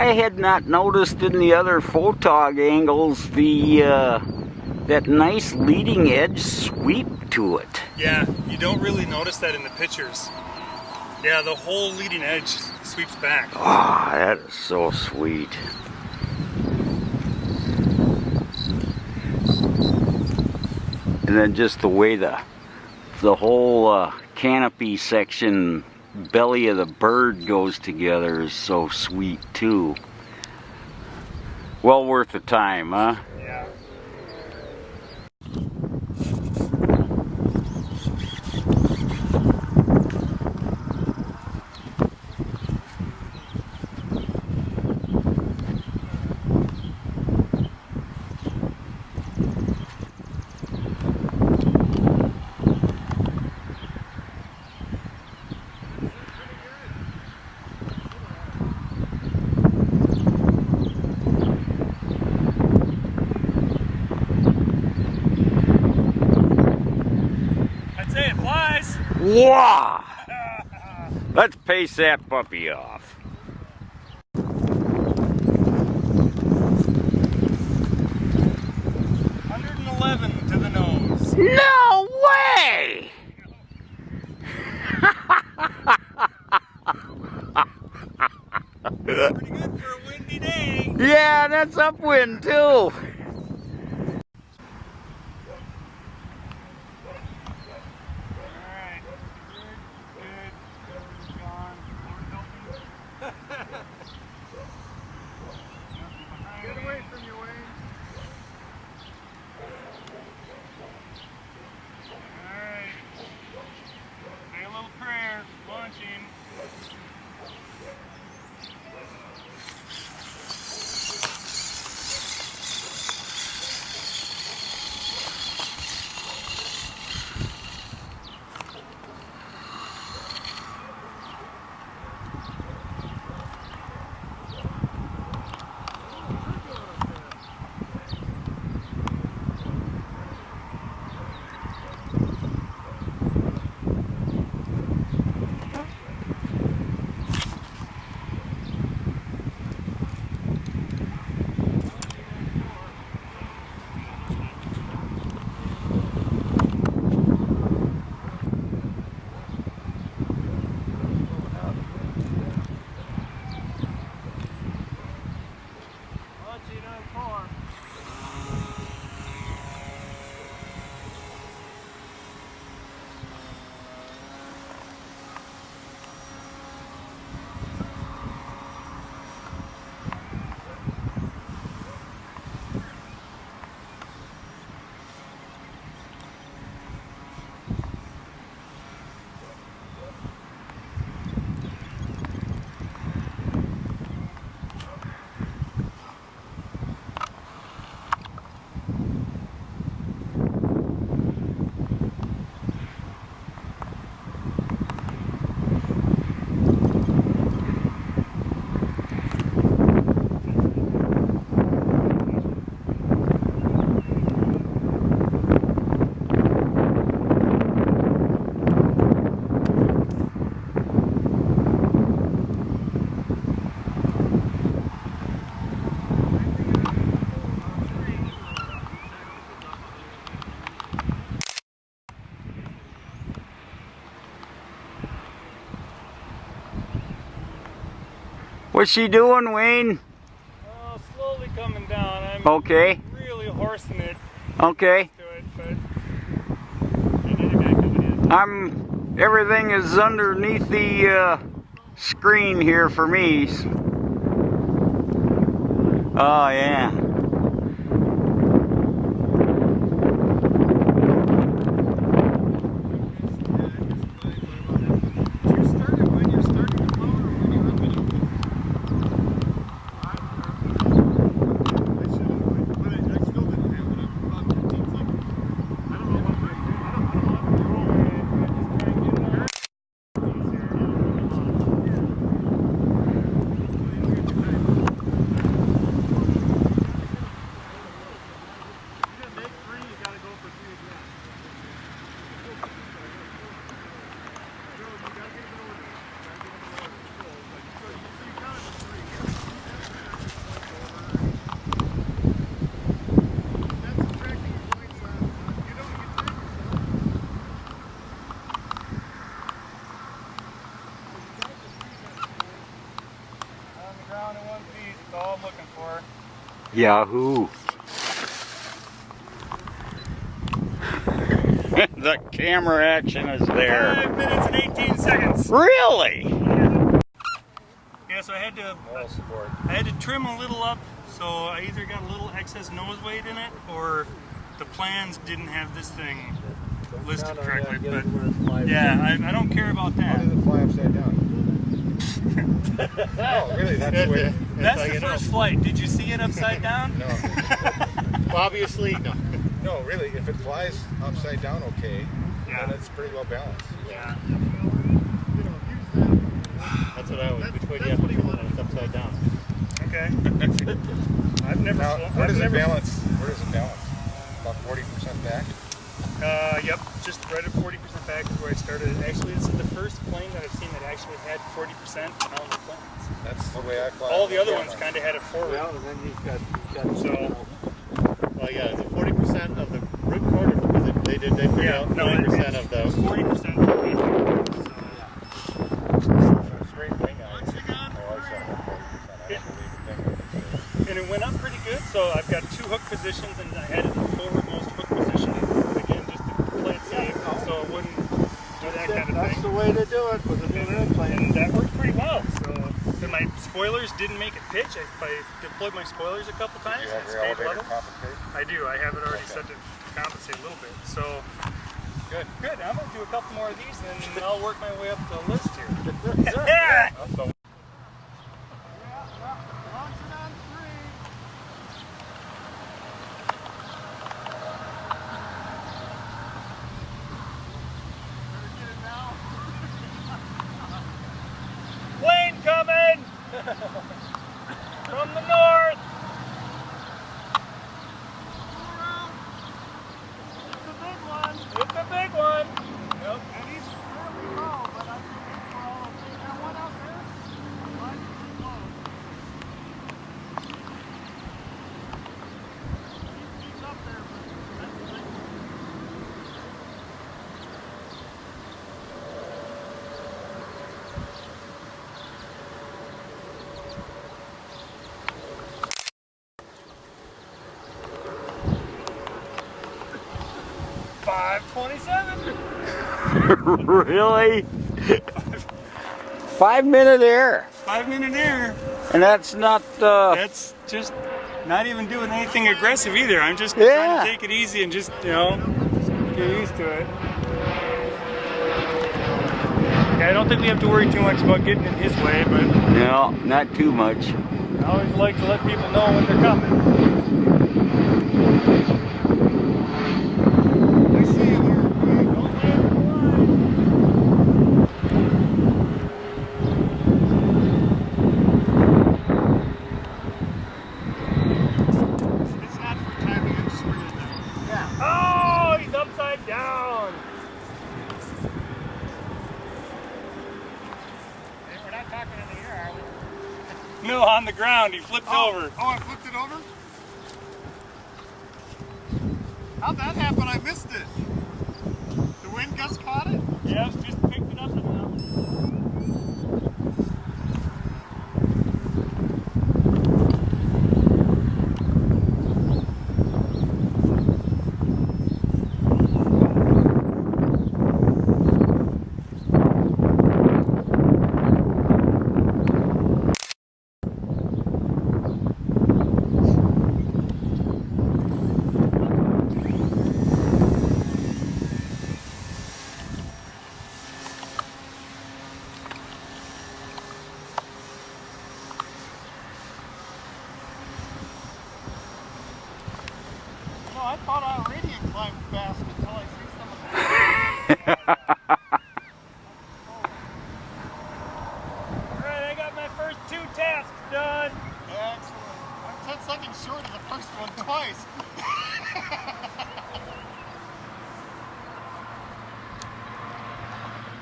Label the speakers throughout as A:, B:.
A: I had not noticed in the other photog angles that nice leading edge sweep to it.
B: Yeah, you don't really notice that in the pictures. Yeah, the whole leading edge sweeps back.
A: Ah, that is so sweet. And then just the way the whole canopy section, belly of the bird goes together is so sweet too. Well worth the time, huh?
B: Yeah.
A: Wow! Let's pace that puppy off.
B: 111 to the nose.
A: No way!
B: Pretty good for a windy day.
A: Yeah, that's upwind too.
B: Get away from you, Wayne. Alright. Say a little prayer. Launching.
A: What's she doing, Wayne?
B: Oh, slowly coming down. I'm
A: okay.
B: Really horsing it.
A: Okay.
B: To it, but another guy coming in.
A: Everything is underneath the screen here for me. Oh yeah.
B: That's all I'm looking for.
A: Yahoo! The camera action is there.
B: 5 minutes and 18 seconds.
A: Really?
B: Yeah, so I had to trim a little up, so I either got a little excess nose weight in it, or the plans didn't have this thing listed correctly. But yeah, I don't care about that.
C: How did it fly upside down? Oh, really? That's the way.
B: That's the first flight. Did you see it upside down?
C: No.
D: Obviously, no.
C: No, really. If it flies upside down, okay, then it's pretty well balanced.
B: Yeah.
D: That's what I always. Which way do you have to turn when it's upside down?
B: Okay. I've never.
C: Now, where does it balance? Where does it balance? About 40% back.
B: Yep, just right at 40% back is where I started. Actually, this is the first plane that I've seen that actually had 40% on all the planes.
C: That's the way I fly.
B: All the other ones kind of had it forward.
D: Well, and then you've got
B: So,
D: well, yeah, is it 40% of the root cord, or is it, they figure out 40% of the
B: 40%.
C: Straight wing out. Oh, I saw that 40%.
B: And it went up pretty good, so I've got 2 hook positions, and I had it in the forwardmost hook position, again, just to play it safe, so it wouldn't do that kind of thing.
D: That's the way to do it with a new airplane.
B: And that worked pretty well. So, and my spoilers didn't make it pitch. I deployed my spoilers a couple times.
C: Do you have
B: It
C: your
B: stayed
C: elevator
B: level.
C: compensate?
B: I do. I have it already set to compensate a little bit. So, good. I'm going to do a couple more of these, and then I'll work my way up the list here. Yeah! Plane coming! From the north! It's a big one! Yep.
E: And he's fairly low, but I think it's for all of them. Is there one out there? Mine's pretty close. He's up there, but that's the big one.
A: Really? 5 minute air.
B: 5 minute air.
A: And that's not,
B: That's just not even doing anything aggressive either. I'm just trying to take it easy and just, get used to it. Yeah, I don't think we have to worry too much about getting in his way, but
A: no, not too much.
B: I always like to let people know when they're coming.
E: I see you there. Don't let him It's not for timing, it's just bring it down.
B: Oh, he's upside down.
E: Hey, we're not talking in the air, are we?
B: No, on the ground. He flipped over.
E: Oh, I flipped it over? How'd that happen? I missed it. The wind gust caught it?
B: Yeah, just picked it up and now.
E: No, I thought I already had climbed fast until I see some of that.
B: Alright, I got my first 2 tasks done.
E: Excellent. I'm 10 seconds short of the first one twice.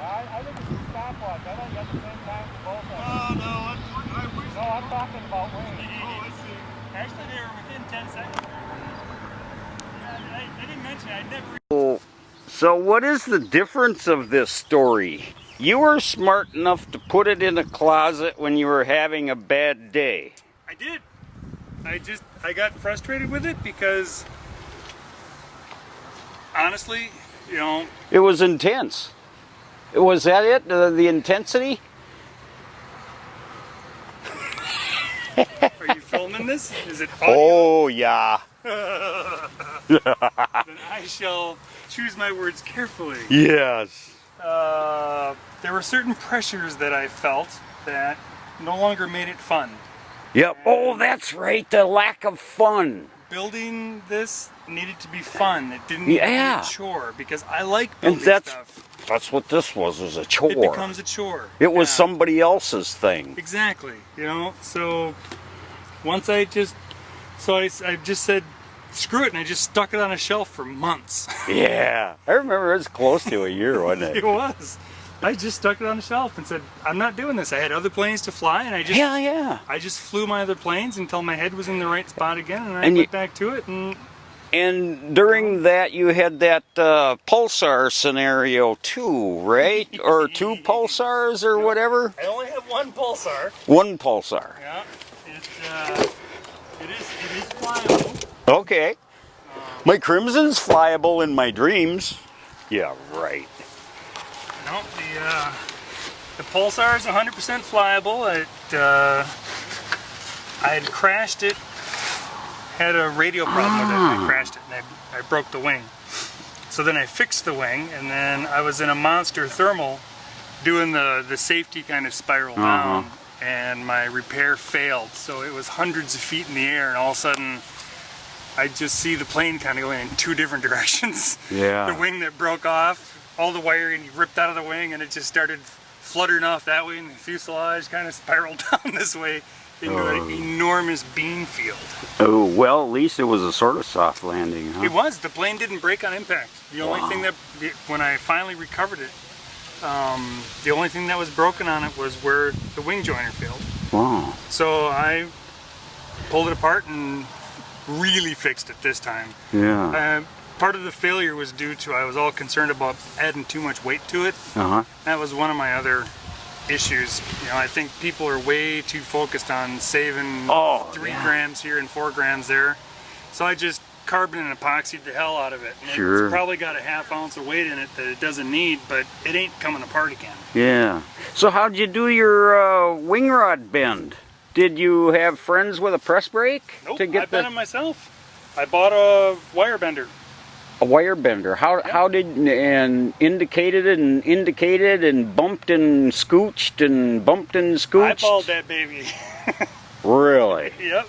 B: I think it's a stopwatch. I thought you got the same time for both of them.
E: Oh, no, I wish.
B: No, I'm talking about wings.
E: Oh, I see.
B: Actually, they were within 10 seconds. Yeah, I didn't mention it. I never.
A: So what is the difference of this story? You were smart enough to put it in a closet when you were having a bad day.
B: I did. I got frustrated with it because, honestly, you know...
A: It was intense. Was that it? The intensity?
B: Are you filming this? Is it audio?
A: Oh, yeah.
B: Then I shall choose my words carefully.
A: Yes.
B: There were certain pressures that I felt that no longer made it fun.
A: Yep. Oh, that's right. The lack of fun.
B: Building this needed to be fun. It didn't need to be a chore because I like building stuff.
A: That's what this was a chore.
B: It becomes a chore.
A: It was somebody else's thing.
B: Exactly. You know, so once I just said, screw it, and I just stuck it on a shelf for months.
A: Yeah. I remember it was close to a year, wasn't it?
B: It was. I just stuck it on a shelf and said, I'm not doing this. I had other planes to fly, and I just flew my other planes until my head was in the right spot again, and I went back to it.
A: And during that, you had that pulsar scenario too, right? Or 2 pulsars or whatever?
B: I only have 1 pulsar.
A: 1 pulsar.
B: Yeah. It is flyable.
A: Okay. My Crimson's flyable in my dreams. Yeah, right.
B: No, the Pulsar is 100% flyable. I had crashed it, had a radio problem with it, and I crashed it, and I broke the wing. So then I fixed the wing, and then I was in a monster thermal doing the safety kind of spiral down, and my repair failed. So it was hundreds of feet in the air, and all of a sudden I just see the plane kind of going in 2 different directions.
A: Yeah.
B: The wing that broke off, all the wiring ripped out of the wing, and it just started fluttering off that way, and the fuselage kind of spiraled down this way into an enormous beam field.
A: Oh, well, at least it was a sort of soft landing, huh?
B: It was. The plane didn't break on impact. The only thing that, when I finally recovered it, the only thing that was broken on it was where the wing joiner failed.
A: Wow.
B: So I pulled it apart and really fixed it this time.
A: Yeah.
B: Part of the failure was due to I was all concerned about adding too much weight to it. That was one of my other issues. You know, I think people are way too focused on saving 3 grams here and 4 grams there. So I just carbon and epoxied the hell out of it. And it's probably got a ½ ounce of weight in it that it doesn't need, but it ain't coming apart again.
A: Yeah. So how'd you do your wing rod bend? Did you have friends with a press brake?
B: Nope,
A: to get
B: I bent it myself. I bought a wire bender.
A: A wire bender. How did and indicated and bumped and scooched and bumped and scooched?
B: Eyeballed that baby.
A: Really?
B: Yep.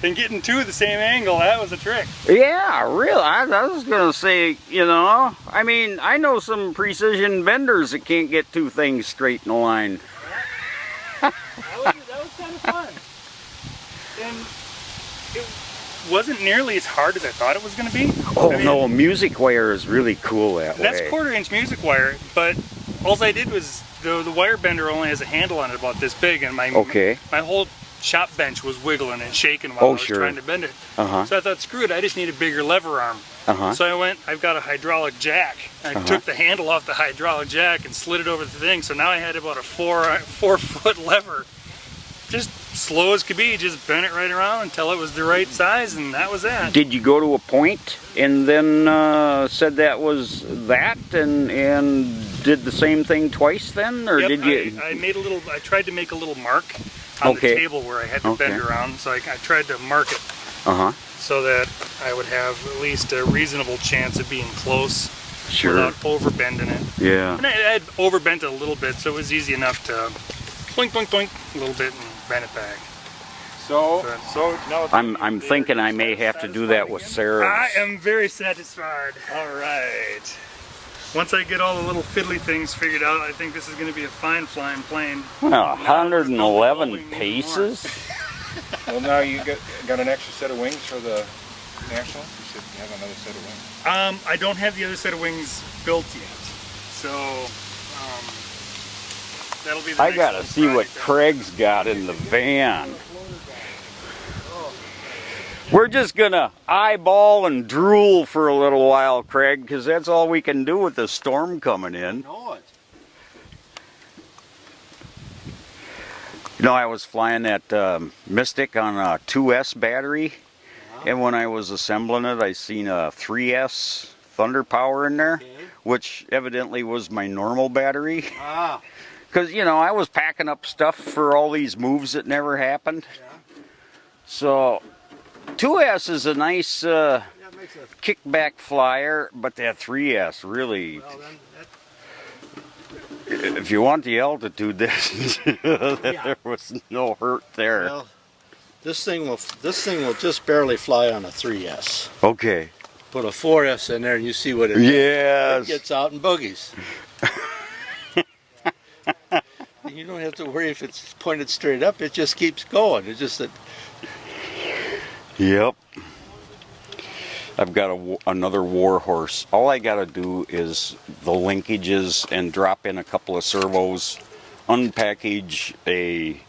B: And getting 2 at the same angle, that was a trick.
A: Yeah, really. I was gonna say, you know, I mean, I know some precision benders that can't get 2 things straight in a line.
B: That was kind of fun. And it wasn't nearly as hard as I thought it was going to be.
A: Oh, I mean, no, music wire is really cool that way.
B: That's 1/4-inch music wire, but all I did was, the wire bender only has a handle on it about this big, and my whole shop bench was wiggling and shaking while I was trying to bend it. So I thought, screw it, I just need a bigger lever arm. So I've got a hydraulic jack. I took the handle off the hydraulic jack and slid it over the thing, so now I had about a 4-foot lever. Just slow as could be, just bent it right around until it was the right size, and that was that. Did
A: you go to a point and then said that was that, and did the same thing twice then, or did you?
B: I tried to make a little mark on the table where I had to bend around, so I tried to mark it so that I would have at least a reasonable chance of being close without over-bending it.
A: Yeah.
B: And I had over-bent it a little bit, so it was easy enough to boink, boink, boink a little bit and bend it back.
C: So now
A: I'm thinking I may have to do that with Sarah.
B: I am very satisfied. All right. Once I get all the little fiddly things figured out, I think this is going to be a fine flying plane.
A: Well, 111 paces?
C: Well, now you got an extra set of wings for the National? You said you have another set of wings.
B: I don't have the other set of wings built yet. So, that'll be the
A: I gotta see what Craig's got in the van. We're just gonna eyeball and drool for a little while, Craig, because that's all we can do with the storm coming in. You know, I was flying that Mystic on a 2S battery, and when I was assembling it, I seen a 3S Thunder Power in there, which evidently was my normal battery.
E: Ah.
A: Because, you know, I was packing up stuff for all these moves that never happened.
E: Yeah.
A: So, 2S is a nice kickback flyer, but that 3S really...
E: Well, then
A: If you want the altitude, there was no hurt there.
E: well, this thing will just barely fly on a 3S.
A: Okay.
E: Put a 4S in there and you see what it
A: Yes.
E: It gets out and boogies. You don't have to worry if it's pointed straight up. It just keeps going. It's just that.
A: Yep. I've got another Warhorse. All I got to do is the linkages and drop in a couple of servos, unpackage a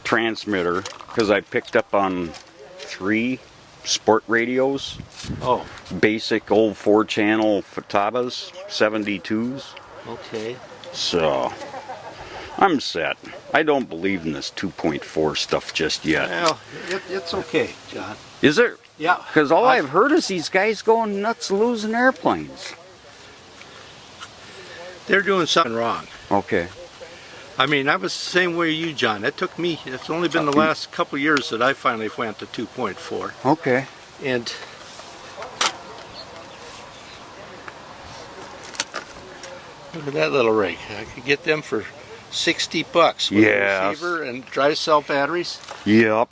A: transmitter, because I picked up on 3 sport radios.
E: Oh.
A: Basic old 4-channel Futabas, 72s.
E: Okay.
A: So, I'm set. I don't believe in this 2.4 stuff just yet.
E: Well, it's okay, John.
A: Is it?
E: Yeah.
A: Because all I've heard is these guys going nuts losing airplanes.
E: They're doing something wrong.
A: Okay.
E: I mean, I was the same way you, John. It took me, it's only been the last couple years that I finally went to 2.4.
A: Okay.
E: And look at that little rig. I could get them for $60 with a receiver and dry cell batteries.
A: Yep.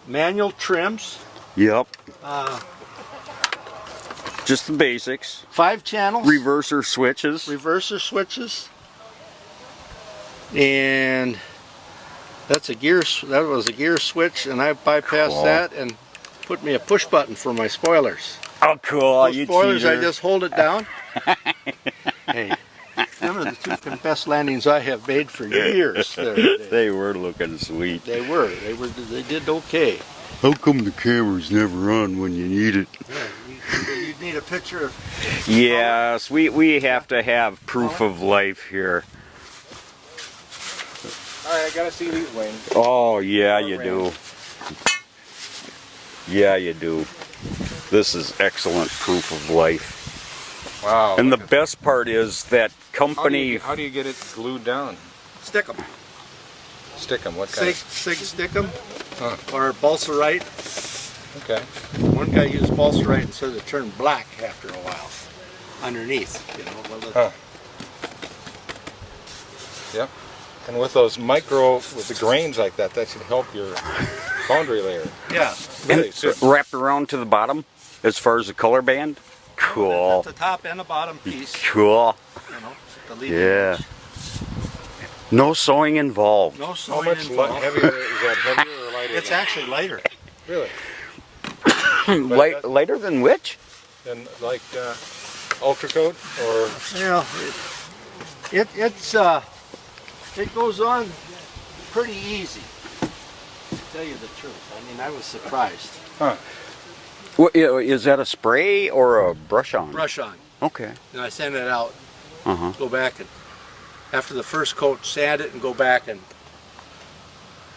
E: Manual trims.
A: Yep. Just the basics.
E: 5 channels.
A: Reverser switches.
E: Reverser switches. And that's a gear. That was a gear switch, and I bypassed that and put me a push button for my spoilers.
A: Oh, cool!
E: Those
A: You
E: spoilers,
A: cheater.
E: I just hold it down. Hey, them are the 2 best landings I have made for years. There today.
A: They were looking sweet.
E: They were. They did okay.
A: How come the camera's never on when you need it?
E: Yeah, you need a picture of.
A: Yes, we have to have proof of life here.
C: Alright, I gotta see these wings.
A: Oh, yeah, you do. Yeah, you do. This is excellent proof of life.
C: Wow.
A: And the best part is that company...
C: How do you get it glued down?
E: Stick them.
C: Stick them, what kind?
E: Sig stick them. Or balsa-rite.
C: Okay.
E: One guy used balsa-rite and said it turned black after a while. Underneath, you know.
C: Huh. Yep. And with those with the grains like that, that should help your boundary layer.
E: Yeah.
C: Really,
A: And wrapped around to the bottom as far as the color band? Cool.
E: That's the top and the bottom piece.
A: Cool.
E: You know, the leading
A: Yeah.
E: edge.
A: No sewing involved.
E: No
C: How
E: sewing
C: much
E: involved.
C: heavier, is that heavier or lighter?
E: It's actually lighter.
C: Really?
A: Lighter than which?
C: Than like Ultra Coat or...
E: Yeah, it goes on pretty easy, to tell you the truth. I mean, I was surprised.
C: Huh.
A: What, is that a spray or a brush on?
E: Brush on.
A: Okay.
E: And I send it out,
A: Uh-huh.
E: go back and, after the first coat, sand it and go back and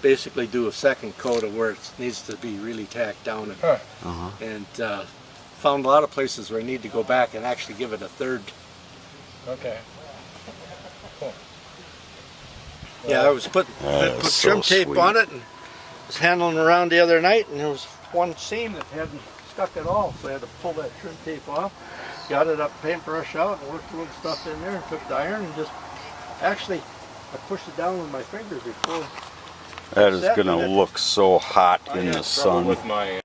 E: basically do a second coat of where it needs to be really tacked down. And,
C: Huh.
A: Uh-huh.
E: and found a lot of places where I need to go back and actually give it a third.
C: Okay. Cool.
E: Yeah, I was put
A: so
E: trim tape
A: sweet.
E: on it and was handling around the other night, and there was one seam that hadn't stuck at all, so I had to pull that trim tape off, got it up, paintbrush out, and worked a little stuff in there, and took the iron and just, actually, I pushed it down with my fingers before.
A: That is
E: Set
A: going to
E: it.
A: look so hot
C: I
A: in
C: had
A: the
C: trouble
A: sun.
C: with my